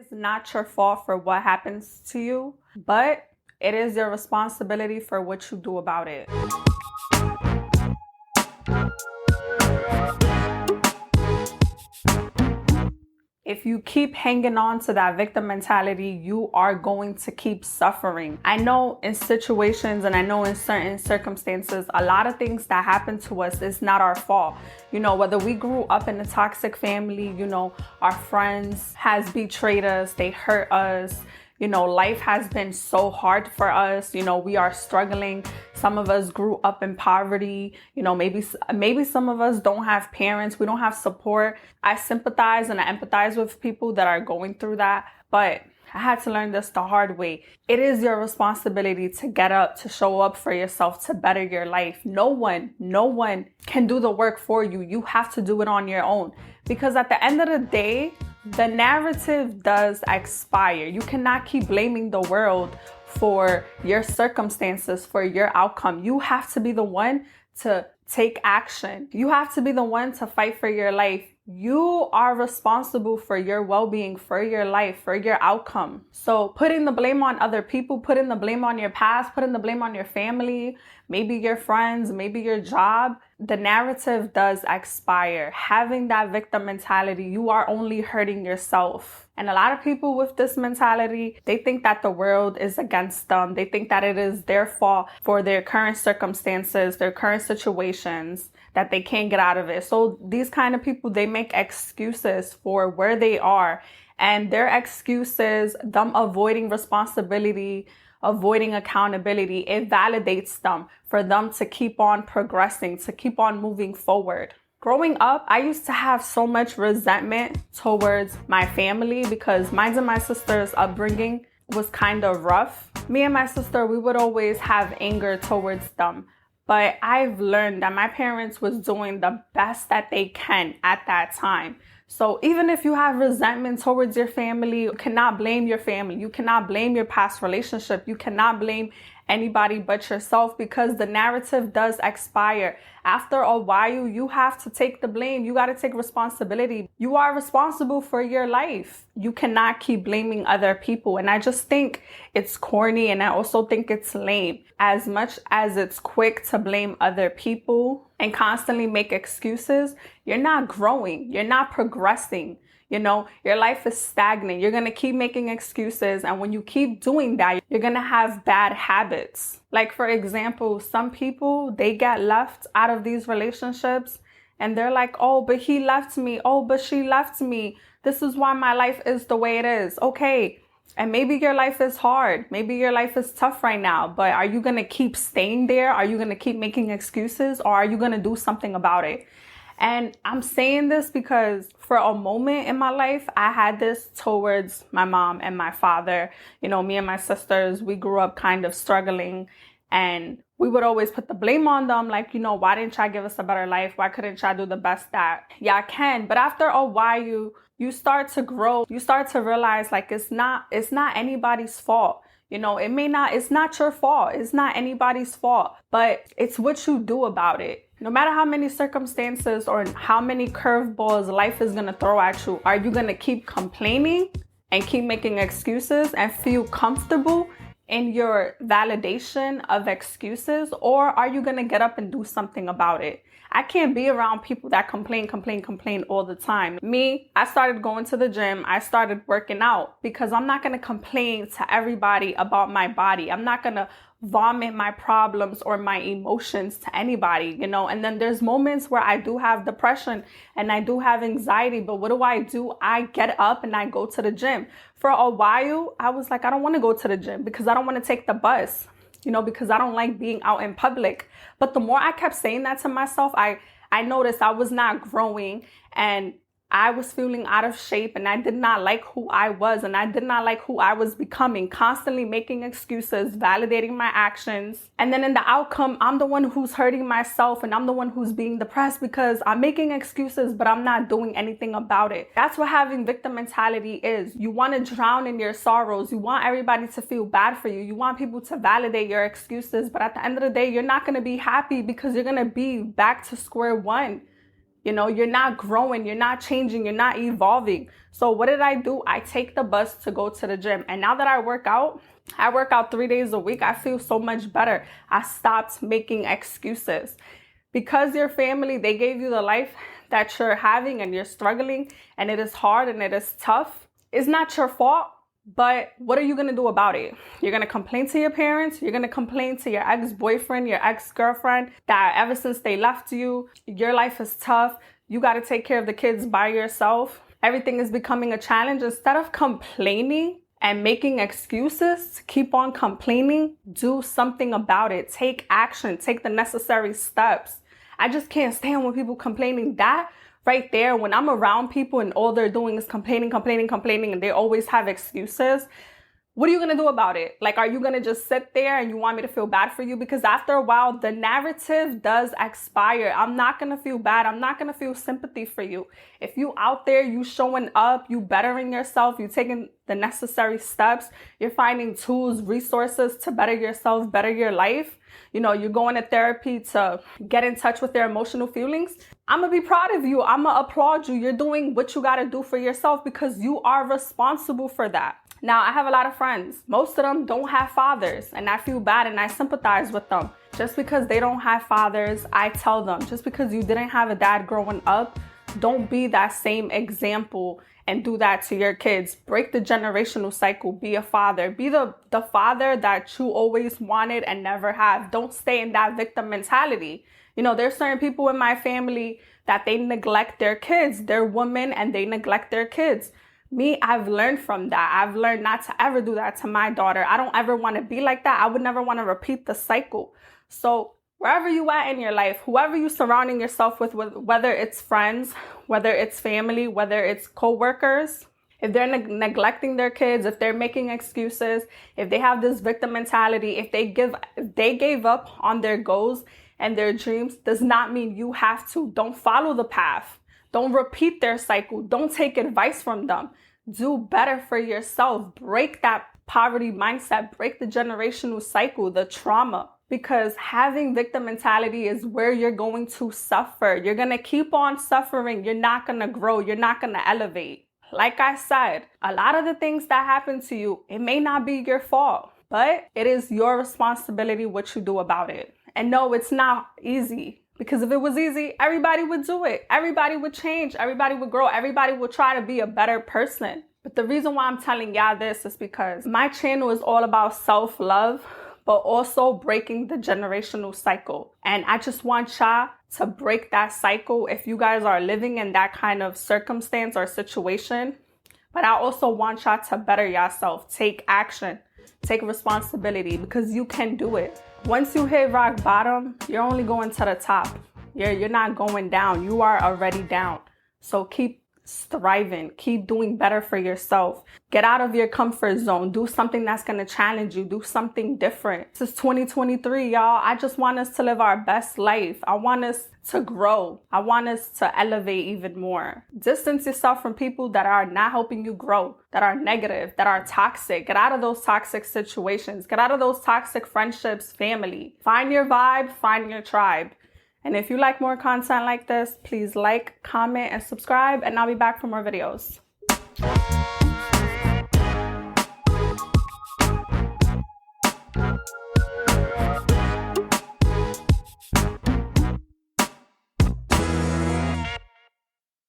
is not your fault for what happens to you, but it is your responsibility for what you do about it. If you keep hanging on to that victim mentality, you are going to keep suffering. I know in situations and I know in certain circumstances, a lot of things that happen to us is not our fault. Whether we grew up in a toxic family, our friends has betrayed us, they hurt us. Life has been so hard for us. We are struggling. Some of us grew up in poverty. Maybe some of us don't have parents. We don't have support. I sympathize and I empathize with people that are going through that. But I had to learn this the hard way. It is your responsibility to get up, to show up for yourself, to better your life. No one can do the work for you. You have to do it on your own. Because at the end of the day, the narrative does expire. You cannot keep blaming the world for your circumstances, for your outcome. You have to be the one to take action. You have to be the one to fight for your life. You are responsible for your well-being, for your life, for your outcome. So putting the blame on other people, putting the blame on your past, putting the blame on your family, maybe your friends, maybe your job, the narrative does expire. Having that victim mentality, you are only hurting yourself. And a lot of people with this mentality, they think that the world is against them. They think that it is their fault for their current circumstances, their current situations, that they can't get out of it. So these kind of people, they make excuses for where they are. And their excuses, them avoiding responsibility, avoiding accountability, it validates them for them to keep on progressing, to keep on moving forward. Growing up, I used to have so much resentment towards my family because mine and my sister's upbringing was kind of rough. Me and my sister, we would always have anger towards them. But I've learned that my parents was doing the best that they can at that time. So even if you have resentment towards your family, you cannot blame your family. You cannot blame your past relationship. You cannot blame anybody but yourself because the narrative does expire. After a while, you have to take the blame. You got to take responsibility. You are responsible for your life. You cannot keep blaming other people. And I just think it's corny and I also think it's lame. As much as it's quick to blame other people and constantly make excuses, you're not growing. You're not progressing. Your life is stagnant. You're going to keep making excuses. And when you keep doing that, you're going to have bad habits. Like, for example, some people, they get left out of these relationships and they're like, oh, but he left me. Oh, but she left me. This is why my life is the way it is. Okay. And maybe your life is hard. Maybe your life is tough right now. But are you going to keep staying there? Are you going to keep making excuses? Or are you going to do something about it? And I'm saying this because for a moment in my life, I had this towards my mom and my father. Me and my sisters, we grew up kind of struggling and we would always put the blame on them. Like, why didn't y'all give us a better life? Why couldn't y'all do the best that y'all can? But after a while, you start to grow. You start to realize like it's not anybody's fault. It's not your fault. It's not anybody's fault, but it's what you do about it. No matter how many circumstances or how many curveballs life is going to throw at you, are you going to keep complaining and keep making excuses and feel comfortable in your validation of excuses? Or are you going to get up and do something about it? I can't be around people that complain all the time. Me, I started going to the gym. I started working out because I'm not going to complain to everybody about my body. I'm not going to vomit my problems or my emotions to anybody, and then there's moments where I do have depression and I do have anxiety, but what do? I get up and I go to the gym. For a while, I was like, I don't want to go to the gym because I don't want to take the bus, because I don't like being out in public. But the more I kept saying that to myself, I noticed I was not growing and I was feeling out of shape and I did not like who I was and I did not like who I was becoming, constantly making excuses, validating my actions. And then in the outcome, I'm the one who's hurting myself and I'm the one who's being depressed because I'm making excuses, but I'm not doing anything about it. That's what having victim mentality is. You want to drown in your sorrows. You want everybody to feel bad for you. You want people to validate your excuses. But at the end of the day, you're not going to be happy because you're going to be back to square one. You know, you're not growing, you're not changing, you're not evolving. So what did I do? I take the bus to go to the gym. And now that I work out 3 days a week. I feel so much better. I stopped making excuses. Because your family, they gave you the life that you're having and you're struggling and it is hard and it is tough. It's not your fault. But what are you going to do about it? You're going to complain to your parents. You're going to complain to your ex-boyfriend, your ex-girlfriend that ever since they left you, your life is tough. You got to take care of the kids by yourself. Everything is becoming a challenge. Instead of complaining and making excuses, keep on complaining, do something about it. Take action. Take the necessary steps. I just can't stand when people complaining. That right there, when I'm around people and all they're doing is complaining, and they always have excuses, what are you going to do about it? Like, are you going to just sit there and you want me to feel bad for you? Because after a while, the narrative does expire. I'm not going to feel bad. I'm not going to feel sympathy for you. If you out there, you showing up, you bettering yourself, you taking the necessary steps, you're finding tools, resources to better yourself, better your life. You know, you're going to therapy to get in touch with their emotional feelings. I'm going to be proud of you. I'm going to applaud you. You're doing what you got to do for yourself because you are responsible for that. Now, I have a lot of friends. Most of them don't have fathers, and I feel bad and I sympathize with them. Just because they don't have fathers, I tell them, just because you didn't have a dad growing up, don't be that same example and do that to your kids. Break the generational cycle. Be a father. Be the father that you always wanted and never have. Don't stay in that victim mentality. You know, there's certain people in my family that they neglect their kids. They're women and they neglect their kids. Me, I've learned from that. I've learned not to ever do that to my daughter. I don't ever want to be like that. I would never want to repeat the cycle. So wherever you at in your life, whoever you surrounding yourself with, whether it's friends, whether it's family, whether it's co-workers, if they're neglecting their kids, if they're making excuses, if they have this victim mentality, if they gave up on their goals and their dreams, does not mean you have to. Don't follow the path. Don't repeat their cycle. Don't take advice from them. Do better for yourself. Break that poverty mindset. Break the generational cycle, the trauma. Because having victim mentality is where you're going to suffer. You're going to keep on suffering. You're not going to grow. You're not going to elevate. Like I said, a lot of the things that happen to you, it may not be your fault, but it is your responsibility what you do about it. And no, it's not easy. Because if it was easy, everybody would do it. Everybody would change. Everybody would grow. Everybody would try to be a better person. But the reason why I'm telling y'all this is because my channel is all about self-love, but also breaking the generational cycle. And I just want y'all to break that cycle if you guys are living in that kind of circumstance or situation. But I also want y'all to better yourself. Take action. Take responsibility because you can do it. Once you hit rock bottom, you're only going to the top. You're not going down. You are already down. So keep striving. Keep doing better for yourself. Get out of your comfort zone. Do something that's going to challenge you. Do something different. This is 2023, y'all. I just want us to live our best life. I want us to grow. I want us to elevate even more. Distance yourself from people that are not helping you grow, that are negative, that are toxic. Get out of those toxic situations. Get out of those toxic friendships, family. Find your vibe, find your tribe. And if you like more content like this, please like, comment, and subscribe, and I'll be back for more videos.